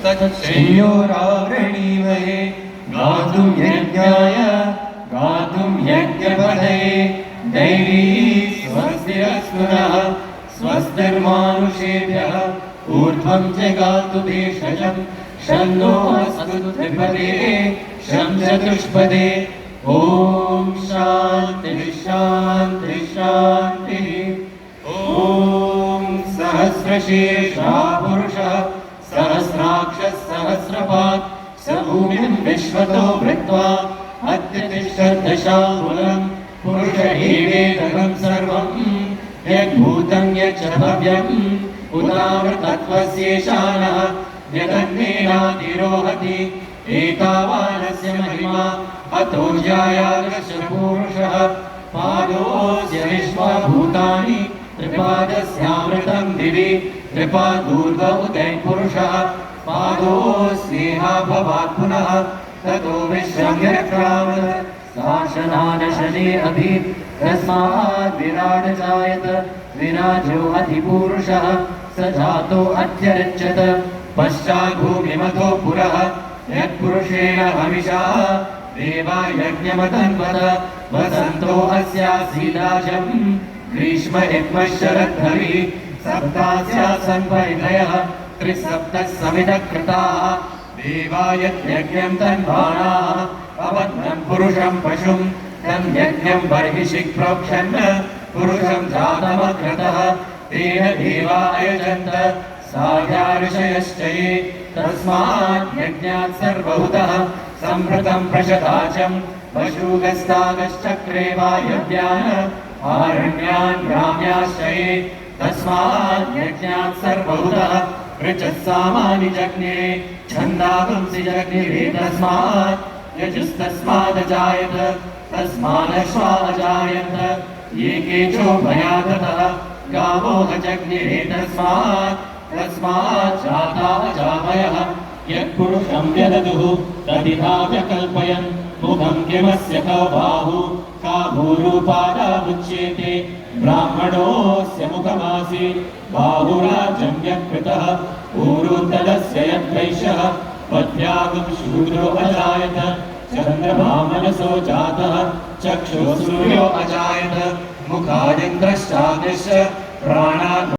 तच्छ्रेयोरावृणीमहे गातुं यज्ञाय गातुं यज्ञपतये दैवी स्वस्तिरस्तु नः स्वस्तिर्मानुषेभ्यः ऊर्ध्वं जगातु भेषजं शन्नो अस्तु त्रिपदे शं चतुष्पदे ॐ शान्तिः शान्तिः शान्तिः ॐ सहस्रशीर्षः पुरुषः सहस्राक्षः सहस्रपात् स भूमिं विश्वतो वृत्वा अत्यतिष्ठद्दशाङ्गुलं पुरुष एवेदकं सर्वं यद्भूतं यच्च भव्यम् उदावृतत्वस्येषानः यदन्नेनातिरोहति एतावानस्य महिमा अतो जायादृशपूरुषः पादोऽस्य विश्वभूतानि त्रिपादस्यामृतं दिवि त्रिपादूर्ध्व उदयपुरुषः पादोऽस्येहा भवात् पुनः ततो विश्वं यक्रामत् शासनादशने अभि तस्मात् विराट् जायत विराजो अधिपूरुषः स जातो अत्यरच्यत पश्चात् भूमिमतो पुरः यत्पुरुषेण हविषा देवा यज्ञमतन्वत वसन्तो अस्यासीदाशं ग्रीष्म शरद्धरि सप्तास्यासन् परिधयः त्रिसप्तः समितः कृताः देवा यज्ञं तन्वाणाः अवध्नं पुरुषं पशुं तं यज्ञं बर्हिषि प्रोक्षन् पुरुषं जातमग्रतः तेन देवा अयजन्त साध्या ऋषयश्च ये तस्मात् यज्ञात् सर्वहुतः सम्भृतं प्रशदाचं पशुगस्तागश्चक्रे वायव्यान् आरण्यान् ग्राम्याश्च ये तस्मात् यज्ञात् सर्वहुतः ऋचः सामानि जज्ञे छन्दांसि जज्ञिरे तस्मात् यजुस्तस्मादजायत तस्मादश्वा अजायन्त ये केचोभयाततः गावो जज्ञिरे तस्मात् जाता अजामयः यत्पुरुषं व्यददुः तदिधा व्यकल्पयन् मुखं किमस्य कौ बाहु का भूरूपादामुच्येते ब्राह्मणोऽस्य मुखमासीत् बाहुराजं यत्कृतः ऊरुतदस्य यद्वैश्यः पद्भ्यागं शूद्रो अजायत चन्द्रमा मनसो जातः चक्षुः सूर्यो अजायत मुखादिन्द्रश्चादिश्च प्राणात्